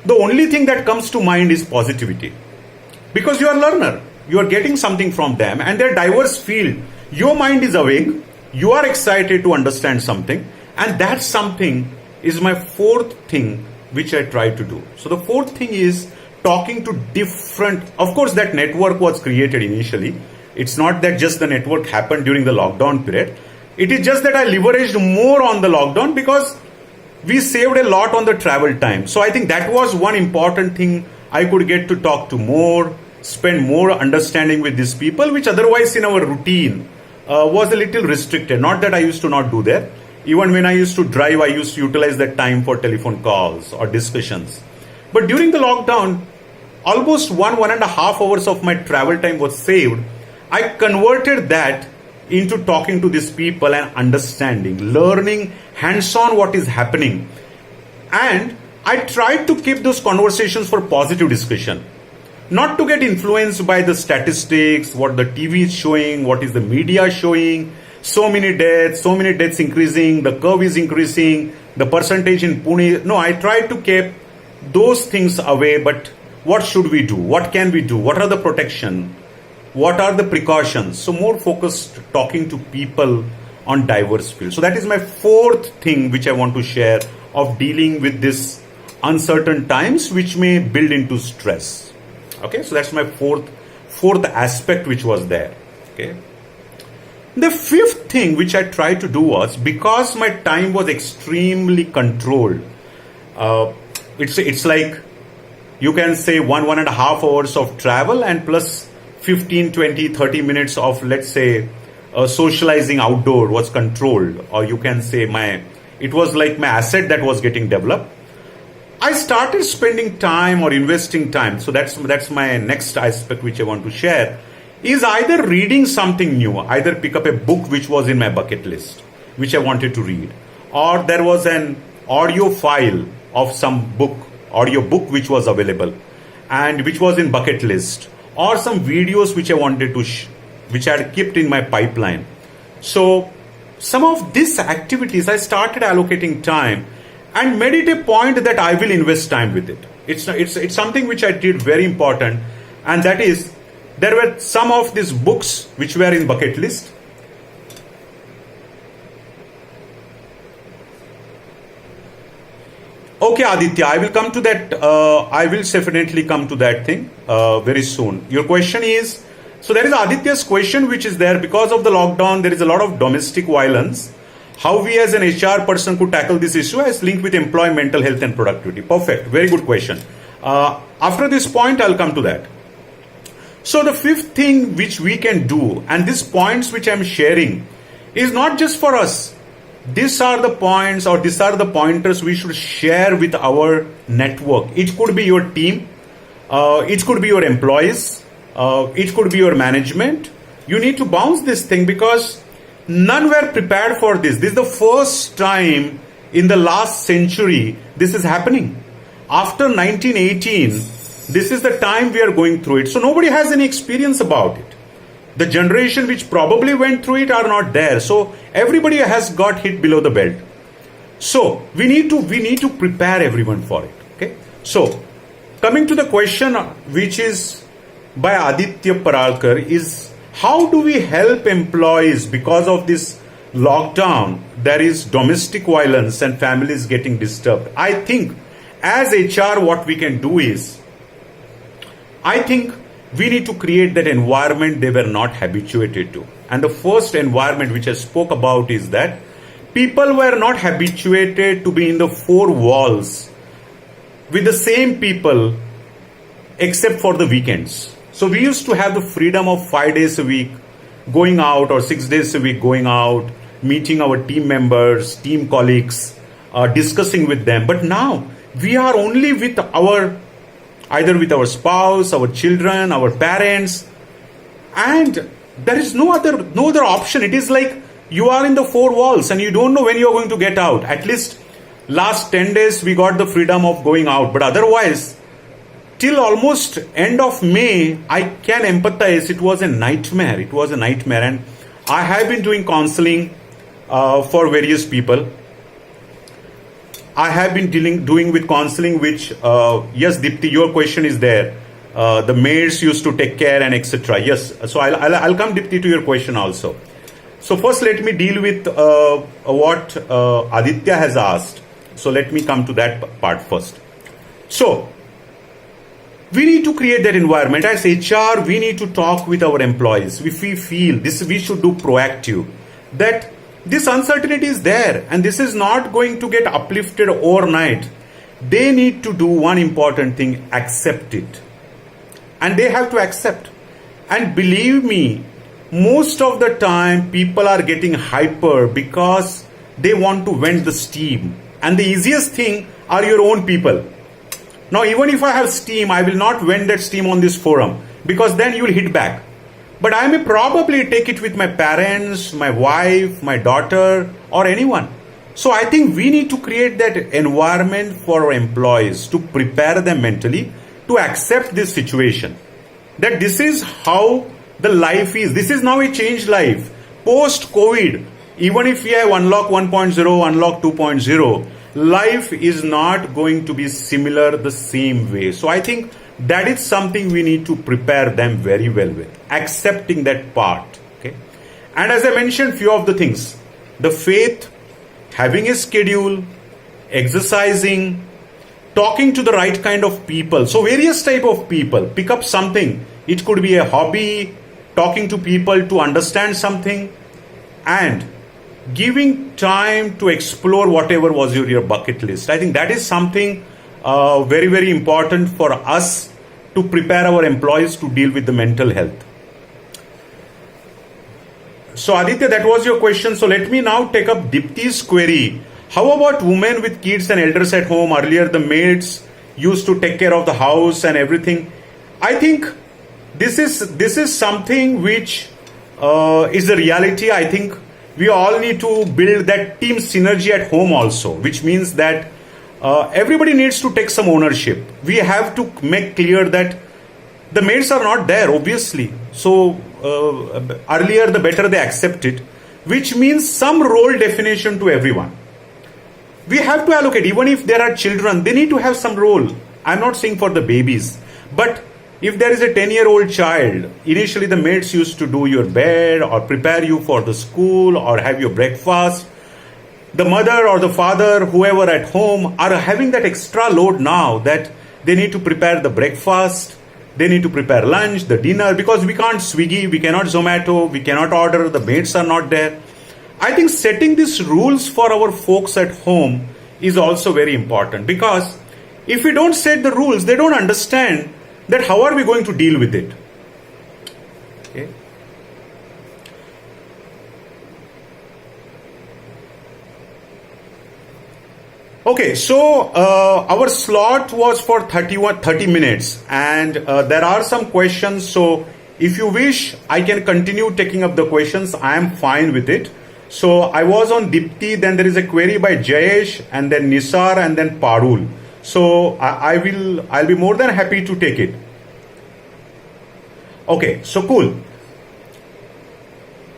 the only thing that comes to mind is positivity. Because you are a learner, you are getting something from them, and their diverse field. Your mind is awake, you are excited to understand something, and that something is my fourth thing which I try to do. So the fourth thing is talking to different, of course that network was created initially. It's not that just the network happened during the lockdown period. It is just that I leveraged more on the lockdown because we saved a lot on the travel time. So I think that was one important thing. I could get to talk to more, spend more understanding with these people, which otherwise in our routine was a little restricted. Not that I used to not do that. Even when I used to drive, I used to utilize that time for telephone calls or discussions. But during the lockdown, almost 1.5 hours of my travel time was saved. I converted that into talking to these people and understanding, learning hands-on what is happening. And I tried to keep those conversations for positive discussion, not to get influenced by the statistics, what the TV is showing, what is the media showing, so many deaths increasing, the curve is increasing, the percentage in Pune. No, I tried to keep those things away, but what should we do? What can we do? What are the protection? What are the precautions? So more focused talking to people on diverse fields. So that is my fourth thing which I want to share of dealing with this uncertain times which may build into stress. Okay, so that's my fourth aspect which was there. Okay. The fifth thing which I tried to do was, because my time was extremely controlled, it's like you can say 1.5 hours of travel and plus 15, 20, 30 minutes of, let's say, socializing outdoor was controlled, or you can say it was like my asset that was getting developed. I started spending time or investing time. So that's my next aspect which I want to share, is either reading something new, either pick up a book which was in my bucket list, which I wanted to read, or there was an audio file of some book, audio book which was available and which was in bucket list, or some videos which I wanted to, which I had kept in my pipeline. So some of these activities I started allocating time and made it a point that I will invest time with it. It's something which I did very important, and that is, there were some of these books which were in bucket list. Okay, Aditya, I will come to that. I will definitely come to that thing very soon. Your question is, so there is Aditya's question which is there, because of the lockdown, there is a lot of domestic violence. How we as an HR person could tackle this issue as linked with employee mental health and productivity. Perfect. Very good question. After this point, I'll come to that. So the fifth thing which we can do, and these points which I'm sharing, is not just for us. These are the points, or these are the pointers we should share with our network. It could be your team, it could be your employees, it could be your management. You need to bounce this thing because none were prepared for this. This is the first time in the last century this is happening. After 1918, this is the time we are going through it. So nobody has any experience about it. The generation which probably went through it are not there. So everybody has got hit below the belt. So we need to prepare everyone for it. Okay. So coming to the question which is by Aditya Paralkar is, how do we help employees because of this lockdown? There is domestic violence and families getting disturbed. I think as HR what we can do is, I think we need to create that environment they were not habituated to. And the first environment which I spoke about is that people were not habituated to be in the four walls with the same people except for the weekends. So we used to have the freedom of 5 days a week going out, or 6 days a week going out, meeting our team members, team colleagues, discussing with them. But now we are only with either with our spouse, our children, our parents, and there is no other option. It is like you are in the four walls and you don't know when you are going to get out. At least last 10 days we got the freedom of going out, but otherwise till almost end of May, I can empathize. It was a nightmare. It was a nightmare, and I have been doing counseling for various people. I have been doing with counseling, which, yes, Dipti, your question is there. The maids used to take care and etc. Yes, so I'll come, Dipti, to your question also. So first let me deal with what Aditya has asked. So let me come to that part first. So we need to create that environment. As HR, we need to talk with our employees. If we feel this, we should do proactive, that this uncertainty is there and this is not going to get uplifted overnight. They need to do one important thing: accept it. And they have to accept. And believe me, most of the time people are getting hyper because they want to vent the steam. And the easiest thing are your own people. Now, even if I have steam, I will not vent that steam on this forum, because then you will hit back. But I may probably take it with my parents, my wife, my daughter, or anyone. So I think we need to create that environment for our employees to prepare them mentally to accept this situation. That this is how the life is. This is now a changed life. Post-COVID, even if we have Unlock 1.0, Unlock 2.0, life is not going to be similar the same way. So I think that is something we need to prepare them very well with, accepting that part. Okay, and as I mentioned, few of the things: the faith, having a schedule, exercising, talking to the right kind of people. So various type of people. Pick up something. It could be a hobby, talking to people to understand something, and giving time to explore whatever was your bucket list. I think that is something very, very important for us to prepare our employees to deal with the mental health. So Aditya, that was your question. So let me now take up Dipti's query. How about women with kids and elders at home? Earlier the maids used to take care of the house and everything. I think this is something which is a reality. I think we all need to build that team synergy at home also, which means that everybody needs to take some ownership. We have to make clear that the maids are not there, obviously. So earlier the better they accept it, which means some role definition to everyone. We have to allocate. Even if there are children, they need to have some role. I'm not saying for the babies, but if there is a 10-year-old child, initially the maids used to do your bed or prepare you for the school or have your breakfast. The mother or the father, whoever at home, are having that extra load now that they need to prepare the breakfast, they need to prepare lunch, the dinner, because we can't Swiggy, we cannot Zomato, we cannot order, the maids are not there. I think setting these rules for our folks at home is also very important, because if we don't set the rules, they don't understand that how are we going to deal with it. Okay. Okay, so our slot was for 30 minutes, and there are some questions. So if you wish, I can continue taking up the questions. I am fine with it. So I was on Dipti, then there is a query by Jayesh, and then Nisar, and then Parul. So I'll be more than happy to take it. Okay, so cool.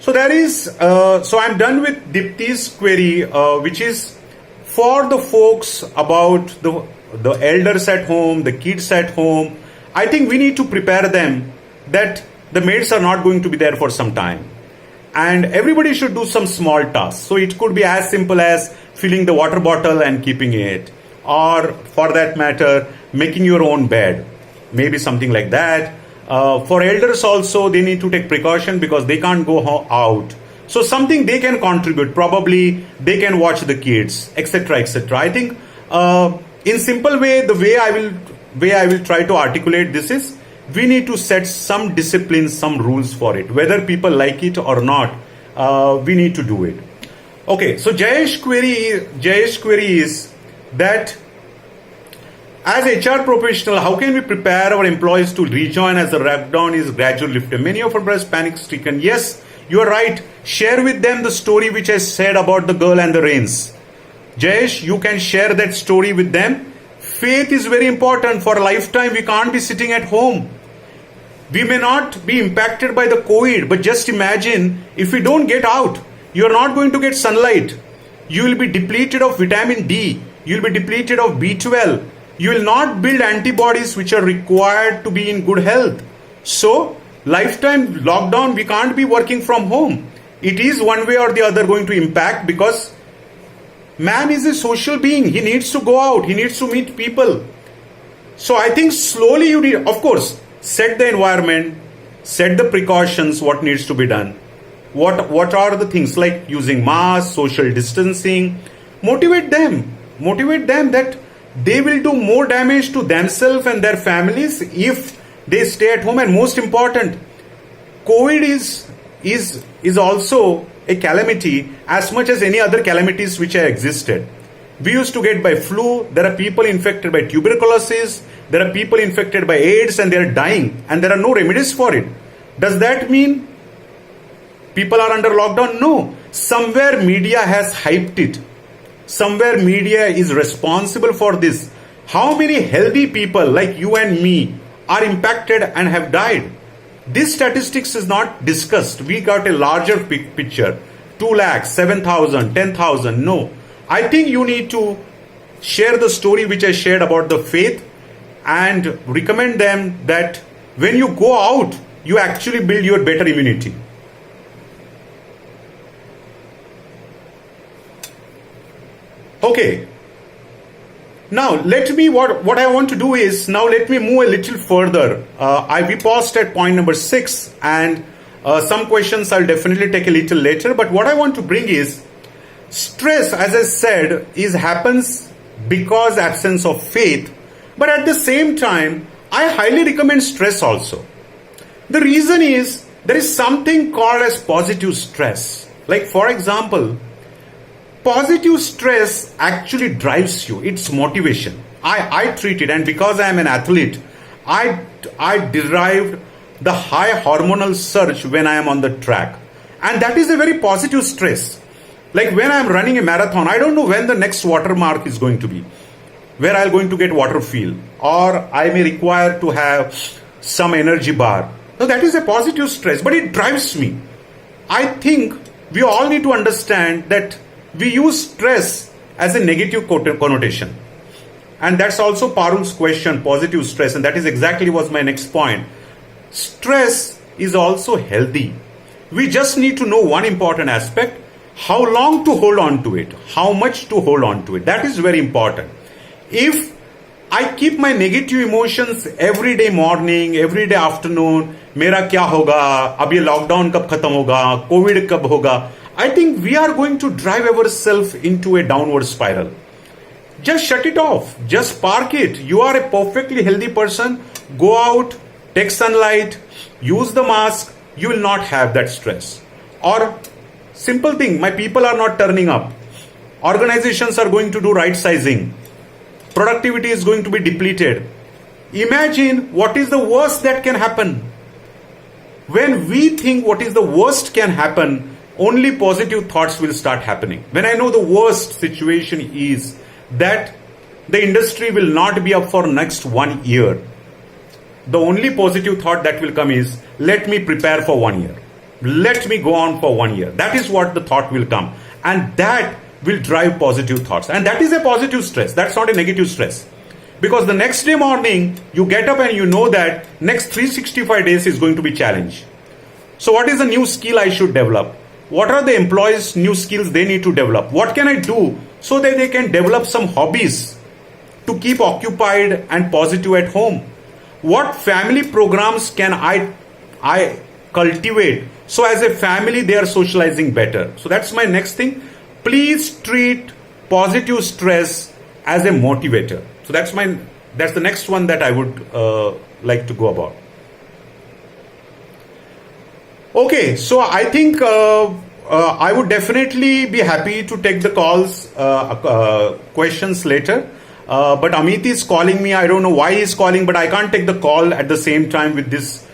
So there is, so I'm done with Dipti's query, which is for the folks about the elders at home, the kids at home. I think we need to prepare them that the maids are not going to be there for some time. And everybody should do some small tasks. So it could be as simple as filling the water bottle and keeping it. Or for that matter, making your own bed. Maybe something like that. For elders also, they need to take precaution because they can't go out. So something they can contribute. Probably they can watch the kids, etc., etc. I think in simple way, the way I will try to articulate this is, we need to set some discipline, some rules for it. Whether people like it or not, we need to do it. Okay, so Jayesh query is that as HR professional, how can we prepare our employees to rejoin as the lockdown is gradually lifted? Many of us panic stricken. Yes, you are right. Share with them the story which I said about the girl and the rains. Jayesh, you can share that story with them. Faith is very important. For a lifetime, we can't be sitting at home. We may not be impacted by the COVID, but just imagine if we don't get out, you are not going to get sunlight. You will be depleted of vitamin D. you'll be depleted of B12. You will not build antibodies which are required to be in good health. So, lifetime lockdown, we can't be working from home. It is one way or the other going to impact, because man is a social being. He needs to go out. He needs to meet people. So I think slowly you need, of course, set the environment, set the precautions, what needs to be done. What are the things like using masks, social distancing. Motivate them that they will do more damage to themselves and their families if they stay at home. And most important, COVID is also a calamity as much as any other calamities which have existed. We used to get by flu. There are people infected by tuberculosis. There are people infected by AIDS and they are dying, and there are no remedies for it. Does that mean people are under lockdown? No. Somewhere media has hyped it. Somewhere media is responsible for this. How many healthy people like you and me are impacted and have died? This statistics is not discussed. We got a larger picture. 2 lakhs, 7,000, 10,000. No. I think you need to share the story which I shared about the faith and recommend them that when you go out, you actually build your better immunity. Okay. Now, what I want to do is, now let me move a little further. We paused at point number 6, and some questions I'll definitely take a little later. But what I want to bring is, stress, as I said, happens because absence of faith. But at the same time, I highly recommend stress also. The reason is, there is something called as positive stress. Like, for example, positive stress actually drives you. It's motivation. I treat it, and because I am an athlete, I derived the high hormonal surge when I am on the track. And that is a very positive stress. Like when I am running a marathon, I don't know when the next watermark is going to be, where I'm going to get water feel, or I may require to have some energy bar. So that is a positive stress, but it drives me. I think we all need to understand that we use stress as a negative connotation. And that's also Parul's question, positive stress. And that is exactly was my next point. Stress is also healthy. We just need to know one important aspect: how long to hold on to it, how much to hold on to it. That is very important. If I keep my negative emotions every day morning, every day afternoon, मेरा क्या होगा, अब ये lockdown कब खत्म होगा, Covid कब होगा, I think we are going to drive ourselves into a downward spiral. Just shut it off. Just park it. You are a perfectly healthy person. Go out, take sunlight, use the mask. You will not have that stress. Or simple thing, my people are not turning up. Organizations are going to do right sizing. Productivity is going to be depleted. Imagine what is the worst that can happen. When we think what is the worst can happen, only positive thoughts will start happening. When I know the worst situation is that the industry will not be up for next 1 year, the only positive thought that will come is, let me prepare for 1 year. Let me go on for 1 year. That is what the thought will come. And that will drive positive thoughts. And that is a positive stress. That's not a negative stress. Because the next day morning, you get up and you know that next 365 days is going to be challenge. So what is the new skill I should develop? What are the employees' new skills they need to develop? What can I do so that they can develop some hobbies to keep occupied and positive at home? What family programs can I cultivate so as a family they are socializing better? So that's my next thing. Please treat positive stress as a motivator. So that's the next one that I would like to go about. Okay, so I think I would definitely be happy to take the calls, questions later. But Amit is calling me. I don't know why he's calling, but I can't take the call at the same time with this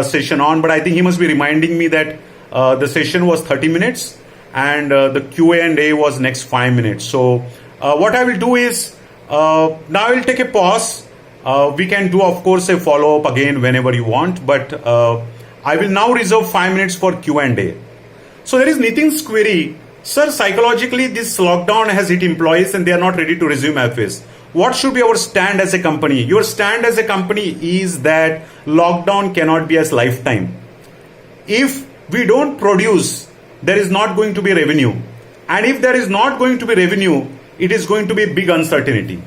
session on. But I think he must be reminding me that the session was 30 minutes and the Q&A was next 5 minutes. So what I will do is, now I will take a pause. We can do, of course, a follow-up again whenever you want. But I will now reserve 5 minutes for Q&A. So there is Nitin's query. Sir, psychologically, this lockdown has hit employees and they are not ready to resume office. What should be our stand as a company? Your stand as a company is that lockdown cannot be as lifetime. If we don't produce, there is not going to be revenue. And if there is not going to be revenue, it is going to be big uncertainty.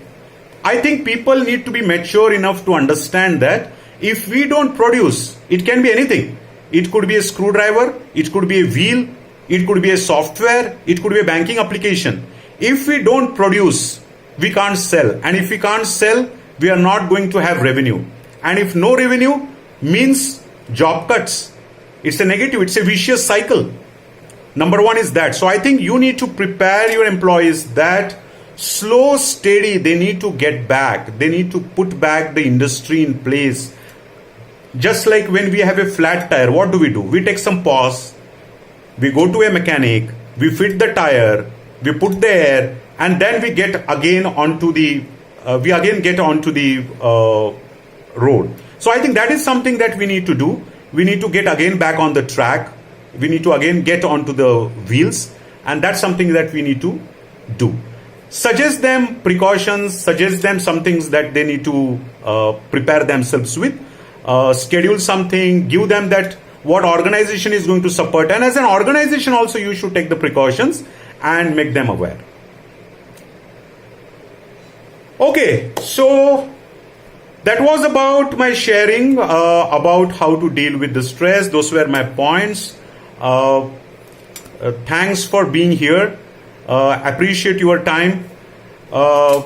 I think people need to be mature enough to understand that if we don't produce, it can be anything. It could be a screwdriver, it could be a wheel, it could be a software, it could be a banking application. If we don't produce, we can't sell. And if we can't sell, we are not going to have revenue. And if no revenue means job cuts, it's a negative, it's a vicious cycle. Number one is that. So I think you need to prepare your employees that slow, steady, they need to get back. They need to put back the industry in place. Just like when we have a flat tire, what do? We take some pause, we go to a mechanic, we fit the tire, we put the air, and then we get again onto the road. So I think that is something that we need to do. We need to get again back on the track. We need to again get onto the wheels, and that's something that we need to do. Suggest them precautions, suggest them some things that they need to prepare themselves with. Schedule something, give them that what organization is going to support, and as an organization also you should take the precautions and make them aware. Okay, so that was about my sharing about how to deal with the stress. Those were my points. Thanks for being here. Appreciate your time. I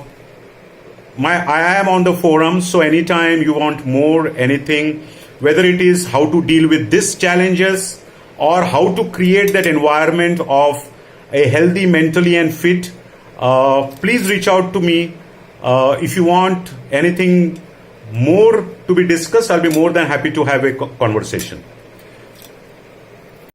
am on the forum, so anytime you want more, anything, whether it is how to deal with these challenges or how to create that environment of a healthy mentally and fit, please reach out to me. If you want anything more to be discussed, I'll be more than happy to have a conversation.